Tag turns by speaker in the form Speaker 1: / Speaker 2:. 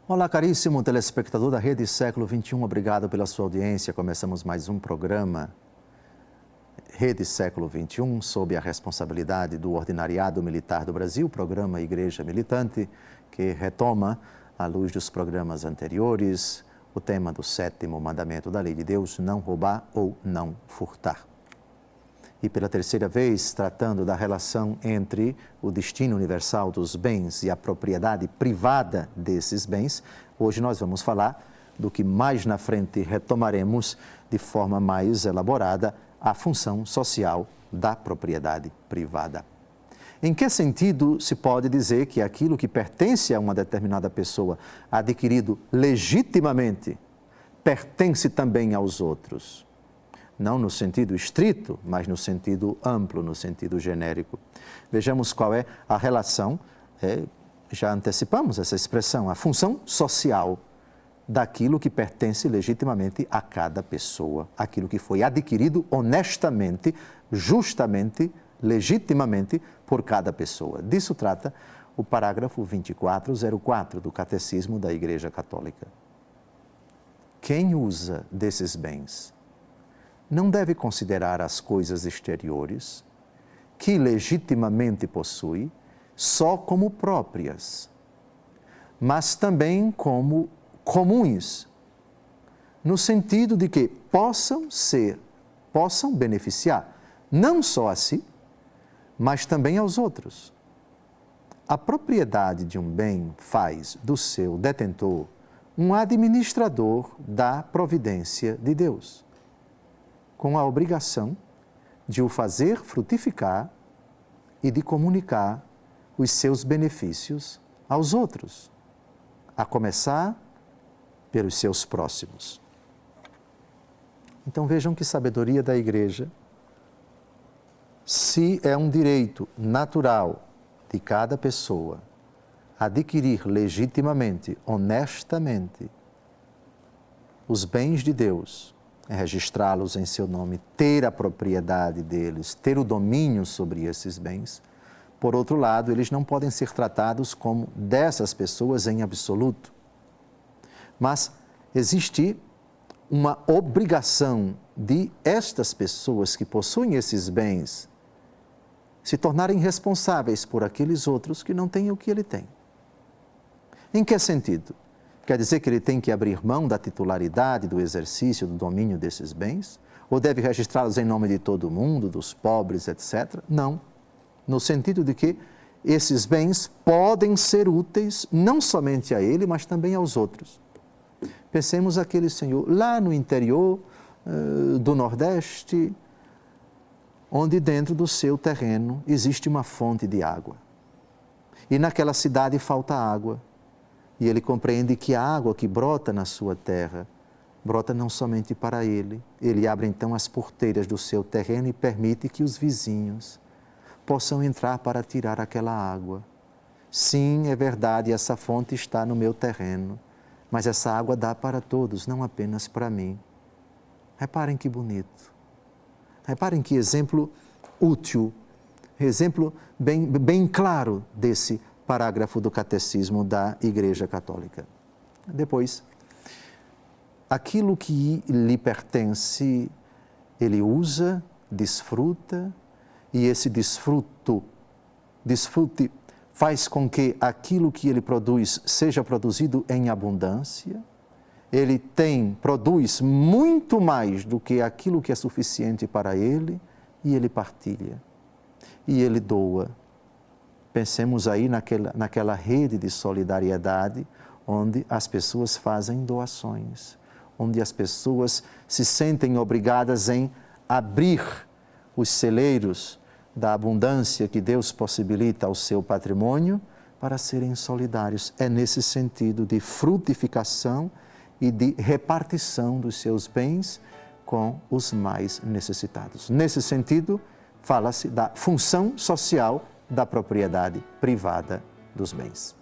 Speaker 1: Olá, caríssimo telespectador da Rede Século XXI, obrigado pela sua audiência. Começamos mais um programa Rede Século XXI, sob a responsabilidade do Ordinariado Militar do Brasil, programa Igreja Militante, que retoma, à luz dos programas anteriores, o tema do 7º mandamento da Lei de Deus, não roubar ou não furtar. E pela terceira vez, tratando da relação entre o destino universal dos bens e a propriedade privada desses bens, hoje nós vamos falar do que mais na frente retomaremos de forma mais elaborada, a função social da propriedade privada. Em que sentido se pode dizer que aquilo que pertence a uma determinada pessoa, adquirido legitimamente, pertence também aos outros? Não no sentido estrito, mas no sentido amplo, no sentido genérico. Vejamos qual é a relação, já antecipamos essa expressão, a função social daquilo que pertence legitimamente a cada pessoa, aquilo que foi adquirido honestamente, justamente, legitimamente por cada pessoa. Disso trata o parágrafo 2404 do Catecismo da Igreja Católica. Quem usa desses bens não deve considerar as coisas exteriores, que legitimamente possui, só como próprias, mas também como comuns, no sentido de que possam beneficiar não só a si, mas também aos outros. A propriedade de um bem faz do seu detentor um administrador da providência de Deus, com a obrigação de o fazer frutificar e de comunicar os seus benefícios aos outros, a começar pelos seus próximos. Então vejam que sabedoria da Igreja. Se é um direito natural de cada pessoa adquirir legitimamente, honestamente, os bens de Deus, registrá-los em seu nome, ter a propriedade deles, ter o domínio sobre esses bens. Por outro lado, eles não podem ser tratados como dessas pessoas em absoluto. Mas existe uma obrigação de estas pessoas que possuem esses bens se tornarem responsáveis por aqueles outros que não têm o que ele tem. Em que sentido? Quer dizer que ele tem que abrir mão da titularidade, do exercício, do domínio desses bens? Ou deve registrá-los em nome de todo mundo, dos pobres, etc.? Não. No sentido de que esses bens podem ser úteis não somente a ele, mas também aos outros. Pensemos aquele senhor lá no interior do Nordeste, onde dentro do seu terreno existe uma fonte de água. E naquela cidade falta água. E ele compreende que a água que brota na sua terra, brota não somente para ele. Ele abre então as porteiras do seu terreno e permite que os vizinhos possam entrar para tirar aquela água. Sim, é verdade, essa fonte está no meu terreno, mas essa água dá para todos, não apenas para mim. Reparem que bonito. Reparem que exemplo útil, exemplo bem claro desse parágrafo do Catecismo da Igreja Católica. Depois, aquilo que lhe pertence, ele usa, desfruta, e esse desfrute faz com que aquilo que ele produz seja produzido em abundância. Ele produz muito mais do que aquilo que é suficiente para ele, e ele partilha, e ele doa. Pensemos aí naquela rede de solidariedade, onde as pessoas fazem doações, onde as pessoas se sentem obrigadas em abrir os celeiros da abundância que Deus possibilita ao seu patrimônio para serem solidários. É nesse sentido de frutificação e de repartição dos seus bens com os mais necessitados. Nesse sentido, fala-se da função social da propriedade privada dos bens.